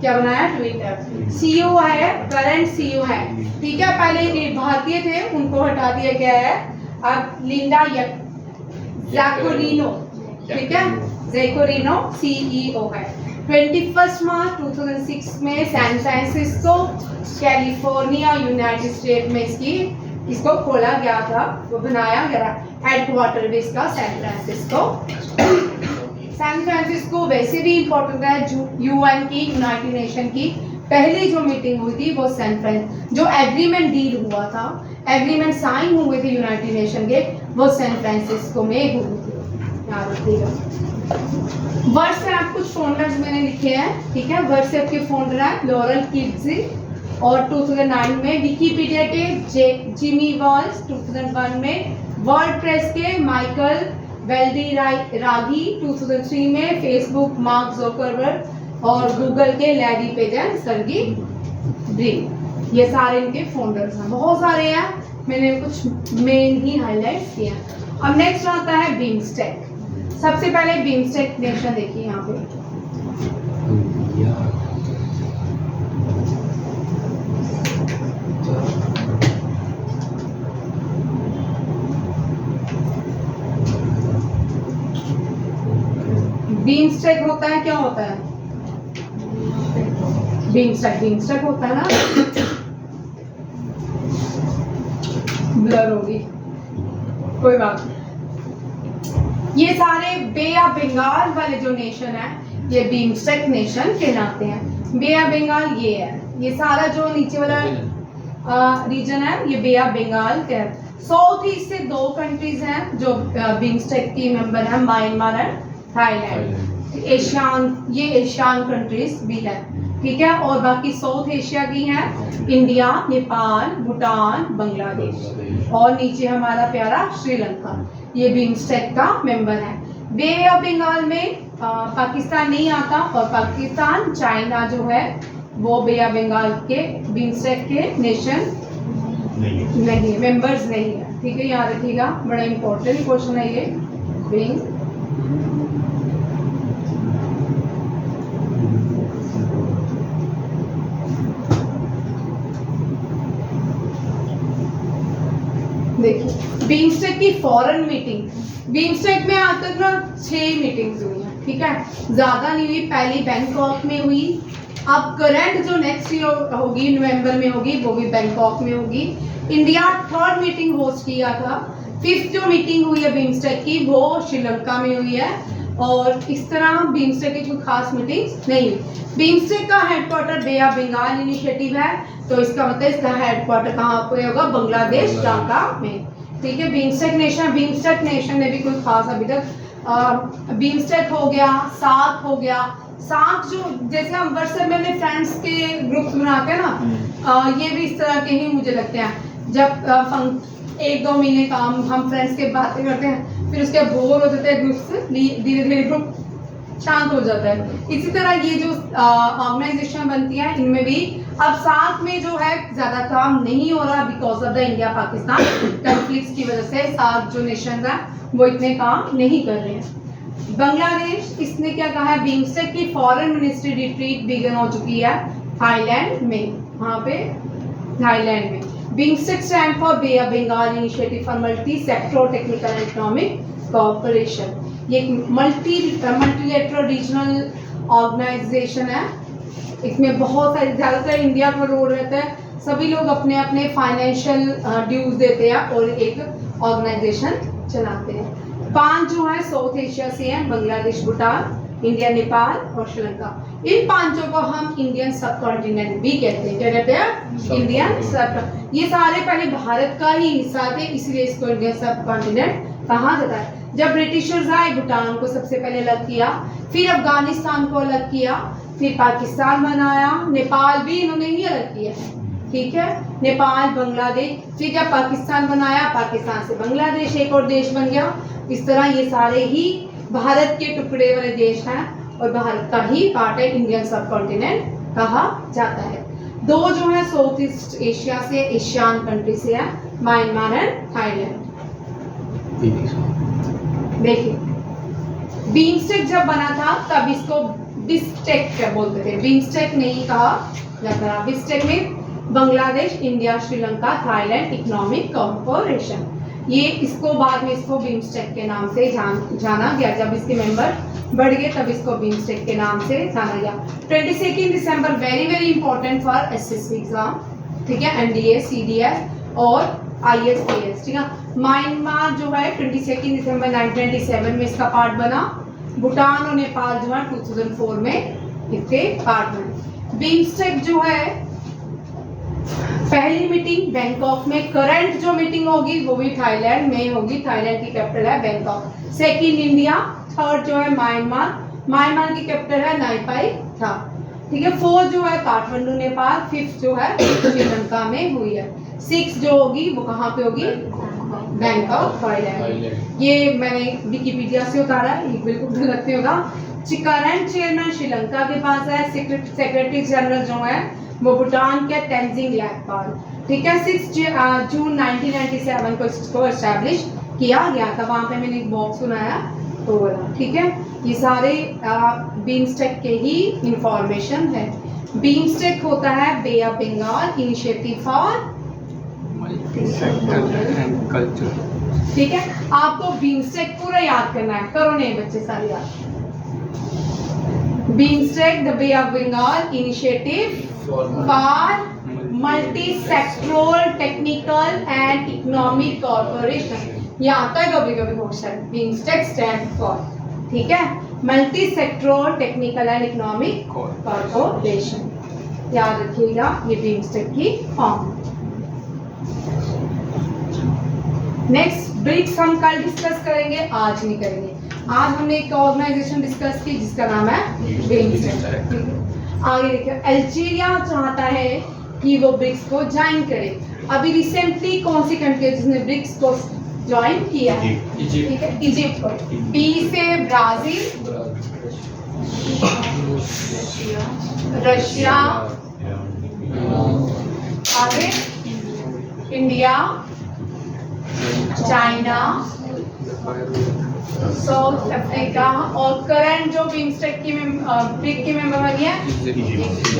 क्या बनाया? ट्विटर। सीईओ है, करंट सीईओ है, ठीक है। पहले भारतीय थे, उनको हटा दिया गया है, अब लिंडा जैकोरिनो, ठीक है, जैकोरिनो सीईओ है। 21 मार्च 2006 में San Francisco California United State में इसको खोला गया था, वो बनाया गया। हेडक्वार्टर भी इसका सैन फ्रांसिस्को। सैन फ्रांसिस्को वैसे भी इम्पोर्टेंट है, यूएन की, यूनाइटेड नेशन की पहली जो मीटिंग हुई थी वो सैन फ्रांसिस्को, जो एग्रीमेंट डील हुआ था, एग्रीमेंट साइन हुए थे यूनाइटेड नेशन के, वो सैन फ्रांसिस्को में हुई थी, याद रखिएगा। व्हाट्सएप कुछ फाउंडर्स मैंने लिखे हैं, ठीक है। व्हाट्सएप के फाउंडर हैं लॉरेल किड्जी और 2009 में, विकिपीडिया के जिमी वॉल्स 2001 में, वर्डप्रेस के माइकल वेल्डीरागी 2003 में, फेसबुक मार्क ज़ुकरबर्ग और गूगल के लैरी पेज एंड सर्गी ब्रिन। ये सारे इनके फाउंडर्स हैं, बहुत सारे हैं, मैंने कुछ मेन ही हाईलाइट किए हैं। अब नेक्स्ट आता है बिमस्टेक। सबसे पहले बिमस्टेक नेशन देखिए यहाँ पे, बिमस्टेक होता है, क्या होता है? बिमस्टेक होता है ना, ब्लर होगी, कोई बात नहीं। ये सारे बे ऑफ बंगाल वाले जो नेशन है ये बिमस्टेक नेशन कहलाते हैं। बे ऑफ बंगाल ये है, ये सारा जो नीचे वाला रीजन है ये बे ऑफ बंगाल का है। साउथ ईस्ट से 2 कंट्रीज हैं जो बिमस्टेक की मेंबर हैं, Myanmar and Thailand. ASEAN countries भी है, ठीक है। और बाकी साउथ एशिया की हैं इंडिया, नेपाल, भूटान, बांग्लादेश और नीचे हमारा प्यारा श्रीलंका, ये बिमस्टेक का मेंबर है। बे ऑफ बंगाल में पाकिस्तान नहीं आता और पाकिस्तान, चाइना जो है वो बे ऑफ बंगाल के बिमस्टेक के नेशन नहीं है, मेंबर्स नहीं है, ठीक है, याद रखिएगा, बड़ा इंपॉर्टेंट क्वेश्चन है ये। देखिए बिमस्टेक की फॉरेन मीटिंग, बिमस्टेक में आज तक ना 6 मीटिंग्स हुई हैं, ठीक है, ज्यादा नहीं हुई। पहली बैंकॉक में हुई, अब करंट जो नेक्स्ट ईयर होगी नवंबर में होगी वो भी बैंकॉक में होगी। इंडिया 3rd मीटिंग होस्ट किया था। 5th जो मीटिंग हुई है बीमस्टेक की वो श्रीलंका में हुई है और इस तरह बीमस्टेक की कोई खास मीटिंग नहीं हुई। बीमस्टेक का headquarter Bay of Bengal initiative है तो इसका मतलब इसका हेडक्वार्टर कहाँ पे होगा, बांग्लादेश ढाका में। ठीक है, बीमस्टेक नेशन ने भी कोई खास अभी तक बीमस्टेक हो गया, सार्क हो गया। सार्क जो जैसे हम व्हाट्सएप में अपने फ्रेंड्स के ग्रुप्स बनाते हैं ना, ये भी इस तरह के ही मुझे लगते हैं। जब 1-2 महीने काम हम फ्रेंड्स के बातें करते हैं फिर उसके बोर हो जाते हैं ग्रुप से, धीरे धीरे ग्रुप शांत हो जाता है। इसी तरह ये जो ऑर्गेनाइजेशन बनती है इनमें भी अब साथ में जो है ज्यादा काम नहीं हो रहा because of the India Pakistan conflicts की वजह से सार्क जो नेशन है वो इतने काम नहीं कर रहे हैं। बांग्लादेश, इसने क्या कहा है, बीमस्टेक की फॉरेन मिनिस्ट्री रिट्रीट बिगन हो चुकी है थाईलैंड में। वहाँ पे थाईलैंड में BIMSTEC stand for Bay of Bengal initiative for multi sector technical and economic cooperation. ये मल्टीलेटरल रीजनल ऑर्गेनाइजेशन है। इसमें बहुत सारे, ज़्यादातर इंडिया का रोल रहता है, सभी लोग अपने अपने फाइनेंशियल ड्यूज देते हैं और एक ऑर्गेनाइजेशन चलाते हैं। 5 जो है साउथ एशिया से हैं, बांग्लादेश, भूटान, इंडिया, नेपाल और श्रीलंका। इन 5 को हम इंडियन सब कॉन्टिनेंट भी कहते हैं। क्या कहते हैं? इंडियन सब। ये सारे पहले भारत का ही हिस्सा थे इसलिए इसको इंडियन सब कॉन्टिनेंट कहा जाता है। जब ब्रिटिशर्स आए भूटान को सबसे पहले अलग किया, फिर अफगानिस्तान को अलग किया, फिर पाकिस्तान बनाया, नेपाल भी इन्होंने ही अलग किया है। ठीक है, नेपाल, बांग्लादेश, फिर जब पाकिस्तान बनाया पाकिस्तान से बांग्लादेश एक और देश बन गया। इस तरह ये सारे ही भारत के टुकड़े वाले देश हैं और भारत का ही पार्ट है, इंडियन सब कॉन्टिनेंट कहा जाता है। 2 जो है साउथ ईस्ट एशिया से, एशियन कंट्री से है, म्यांमार एंड थाईलैंड। देखिए बीमस्टेक जब बना था तब इसको बिस्टेक क्या बोलते थे, बीमस्टेक नहीं कहा जाता। बिस्टेक में Bangladesh, India, Sri Lanka, Thailand economic cooperation, ये इसको बाद में इसको बीमस्टेक के नाम से जाना गया। जब इसके मेंबर बढ़ गए तब इसको बीमस्टेक के नाम से जाना गया। 22 दिसंबर very very important for SSC exam. ठीक है, एनडीए, सीडीएस और ISPS। ठीक है, म्यांमार जो है 22 दिसंबर 1997 में इसका पार्ट बना। भूटान और नेपाल जो है 2004 में इसके पार्ट बने। बीमस्टेक जो है पहली मीटिंग बैंकॉक में, करंट जो मीटिंग होगी वो भी थाईलैंड में होगी, थाईलैंड की कैपिटल है बैंकॉक। सेकंड इंडिया, थर्ड जो है म्यांमार की कैपिटल है नाइपाई था। ठीक है, 4 जो है काठमांडू नेपाल, 5th जो है श्रीलंका में हुई है, 6 जो होगी वो कहाँ पे होगी, बैंकॉक, थाईलैंड। ये मैंने विकिपीडिया से उतारा है, ये बिल्कुल गलत नहीं होगा। करंट चेयरमैन श्रीलंका के पास है, सेक्रेटरी जनरल जो है वो भूटान के तेंजिंग लेकपाल। ठीक है, 6 जून 1997 को इसको एस्टैब्लिश किया गया था। वहाँ पे मैंने एक बॉक्स बनाया तो बोला। ठीक है, ये सारे बीमस्टेक के ही इंफॉर्मेशन है। बीमस्टेक होता है bay of Bengal initiative for culture. ठीक है, आपको बीमस्टेक पूरा याद करना है, करो नहीं बच्चे सारे याद। BIMSTEC the Bay of Bengal initiative for multi sectoral technical and economic corporation. ये आता है कभी कभी क्वेश्चन, बीमस्टेक स्टैंड फॉर। ठीक है, multi sectoral technical and economic corporation, याद रखिएगा ये बीमस्टेक की फॉर्म। नेक्स्ट ब्रिक्स हम कल डिस्कस करेंगे, आज नहीं करेंगे। आज हमने एक ऑर्गेनाइजेशन डिस्कस की जिसका नाम है ब्रिक्स। आगे देखिए, अल्जीरिया चाहता है कि वो ब्रिक्स को ज्वाइन करे। अभी रिसेंटली कौन सी कंट्री है जिसने ब्रिक्स को ज्वाइन किया है? ठीक है, इजिप्ट को। बी से ब्राजील, रशिया, आगे इंडिया, चाइना, साउथ अफ्रीका और करंट जो बीमस्टेक की ब्रिक की मेंबर बनी है,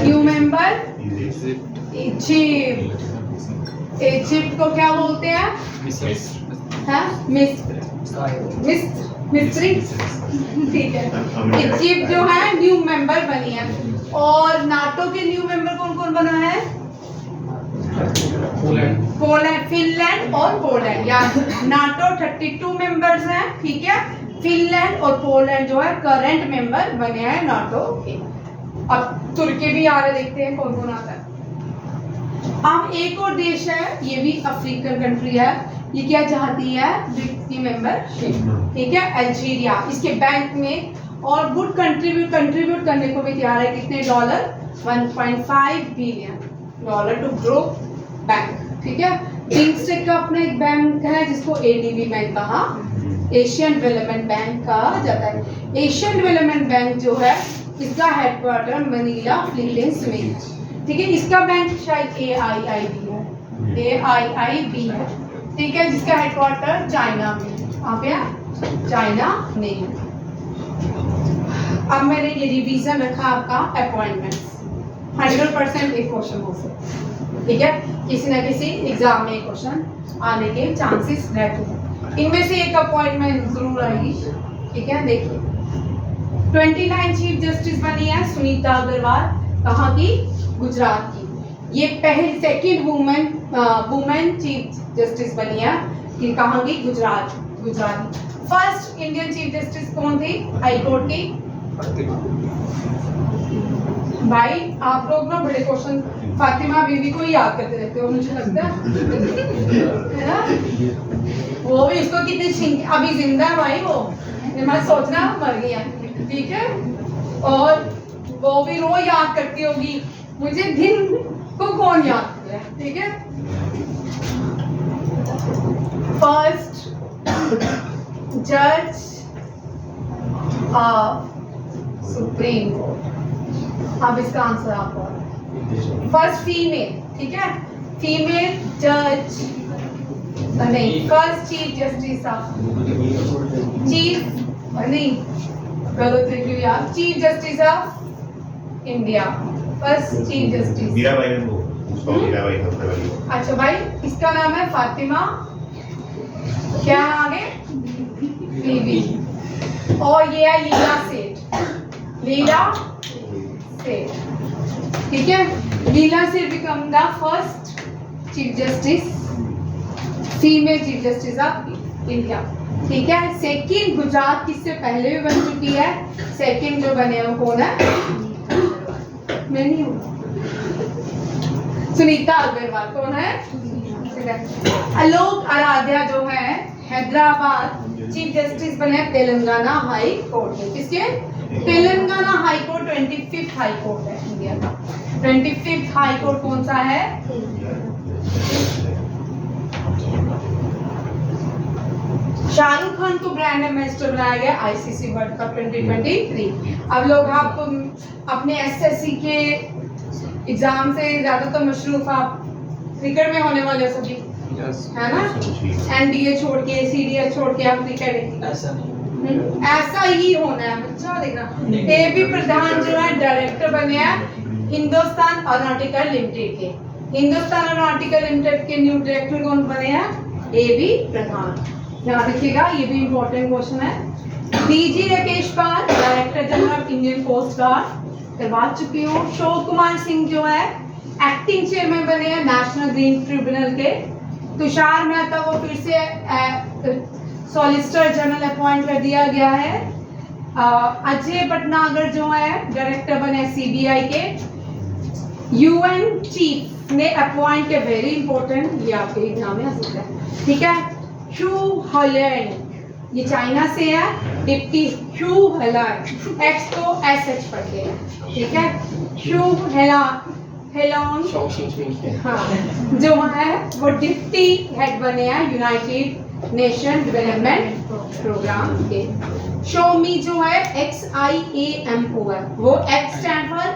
न्यू मेंबर इजिप्ट। इजिप्ट को क्या बोलते हैं? मिस्र। मिस्री, ठीक है। इजिप्ट जो है न्यू मेंबर बनी है। और नाटो के न्यू मेंबर कौन कौन बना है? पोलैंड, फिनलैंड और पोलैंड। या नाटो 32 मेंबर्स हैं, ठीक है। फिनलैंड और पोलैंड जो है करंट मेंबर बने हैं नाटो के। अब तुर्की भी आ रहे, देखते हैं कौन कौन आता है। अब एक और देश है, ये भी अफ्रीकन कंट्री है, ये क्या चाहती है? ब्रिक्स की मेंबरशिप, ठीक है। अल्जीरिया इसके बैंक में और गुड कंट्रीब्यूट करने को भी तैयार है। कितने dollar? 1.5 billion dollar to grow bank, ठीक है। बिम्स्टेक का अपना एक बैंक है जिसको एडीबी बैंक कहा, एशियन डेवलपमेंट बैंक कहा जाता है। एशियन डेवलपमेंट बैंक जो है इसका हेडक्वार्टर मनीला फिलीपींस में है, ठीक है। इसका बैंक शायद AIIB है, ठीक है, जिसका हेडक्वार्टर चाइना में है। आप यहाँ चाइना में है। अब मैंने ये रिवीजन रखा आपका अपॉइंटमेंट 100% एक क्वेश्चन हो सकता है, ठीक है। किसी ना किसी एग्जाम में क्वेश्चन आने के चांसेस रहते हैं। इनमें से एक अपॉइंटमेंट जरूर आएगी, ठीक है। देखिए 29 चीफ जस्टिस बनी है सुनीता अग्रवाल, कहाँ की? गुजरात की। ये पहली सेकंड वुमेन चीफ जस्टिस बनी है, कि कहाँ की? गुजरात की। फर्स्ट इंडियन चीफ जस्टिस कौन थी हाई कोर्ट की? भाई आप लोग ना बड़े क्वेश्चन फातिमा बीवी को ही याद करते रहते हो, मुझे लगता है ना? वो भी उसको कितनी छीन, अभी जिंदा है भाई वो, मैं सोचना मर गया, ठीक है। और वो भी रोज याद करती होगी मुझे, दिन को कौन याद करे, ठीक है। फर्स्ट जज सुप्रीम कोर्ट। अब इसका आंसर आपको फर्स्ट फीमेल, ठीक है, फीमेल जज नहीं, first chief justice of chief justice of India, first chief justice Mirabai ने वो उसको मीराबाई का। अच्छा भाई, इसका नाम है फातिमा, क्या आगे? बीबी। और ये है लीला सेठ, लीला सेठ, ठीक है। लीला सेठ become the first chief justice, female chief justice of India, ठीक है। सेकंड गुजरात किससे पहले भी बन चुकी है, सेकंड जो बने वो कौन है? मैं नहीं हूँ, सुनीता अग्रवाल। कौन है? आलोक आराध्या जो है हैदराबाद चीफ जस्टिस बने तेलंगाना हाई कोर्ट में। किसके? Telangana high court 25th high court है इंडिया का। 25th हाई कोर्ट कौन सा है? शाहरुख खान को ब्रांड एम्बेसडर बनाया गया आईसीसी वर्ल्ड कप 2023। अब लोग आप अपने एसएससी के एग्जाम से ज्यादातर मशरूफ आप क्रिकेट में होने वाले सभी, है ना? एनडीए छोड़ के, सीडीएस छोड़ के आप क्रिकेट, ऐसा ही होना है बच्चा, देखना। एबी प्रधान जो है डायरेक्टर बने हैं हिंदुस्तान एरोनॉटिकल लिमिटेड के। हिंदुस्तान एरोनॉटिकल लिमिटेड के न्यू डायरेक्टर कौन बने हैं? एबी प्रधान। याद रखिएगा, ये भी इंपॉर्टेंट क्वेश्चन है। DG Rakesh Pal director general of Indian Coast Guard करवा चुकी हूँ। अशोक कुमार सिंह जो है एक्टिंग चेयरमैन बने हैं नेशनल ग्रीन ट्रिब्यूनल के। तुषार मेहता को फिर से सॉलिसिटर जनरल अपॉइंट कर दिया गया है। अजय भटनागर जो है डायरेक्टर बने सीबीआई के। यूएन चीफ ने अपॉइंट किया, वेरी इंपॉर्टेंट, ये आपके एग्जाम में आ सकता है, ठीक है। शू हॉलैंड, ये चाइना से है, डिप्टी शू हॉलैंड, एक्स को एसएच पढ़ते हैं, ठीक है। शू हेलॉन हाँ, जो है वो डिप्टी हेड बने हैं यूनाइटेड नेशन डेवलपमेंट प्रोग्राम के। शोमी जो है XIAMO है, वो X स्टैंड फॉर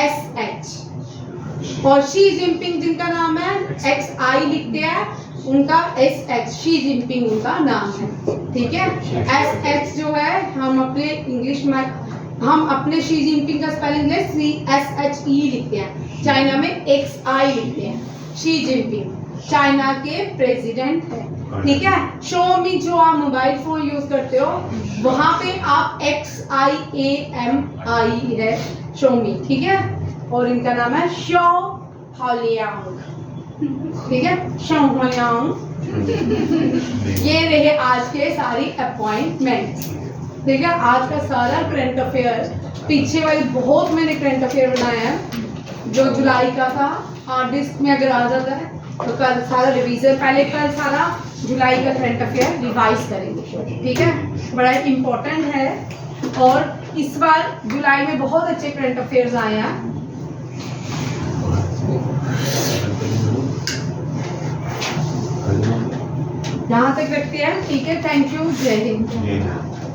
SH। और शी जिनपिंग जिनका नाम है XI लिखते हैं, उनका SH, शी जिनपिंग उनका नाम है, ठीक है। SH जो है हम अपने इंग्लिश में हम अपने शी जिनपिंग का स्पेलिंग में CSHE लिखते हैं, चाइना में XI लिखते हैं। शी जिनपिंग चाइना के प्रेसिडेंट है। ठीक है। Xiaomi जो आप मोबाइल फोन यूज करते हो वहां पे आप XIAMI है Xiaomi, ठीक है। और इनका नाम है Xiaohualiang, ठीक है, Xiaohualiang। ये रहे आज के सारी अपॉइंटमेंट, ठीक है। आज का सारा करंट अफेयर, पीछे वाली बहुत मैंने करंट अफेयर बनाया है जो जुलाई का था, हार्ड डिस्क में अगर आ जाता है तो कल सारा रिवीजन, पहले कल सारा जुलाई का करंट अफेयर रिवाइज करेंगे, ठीक है। बड़ा इम्पोर्टेंट है और इस बार जुलाई में बहुत अच्छे करंट अफेयर्स आए हैं। यहाँ तक रखते हैं, ठीक है। थैंक यू, जय हिंद। ये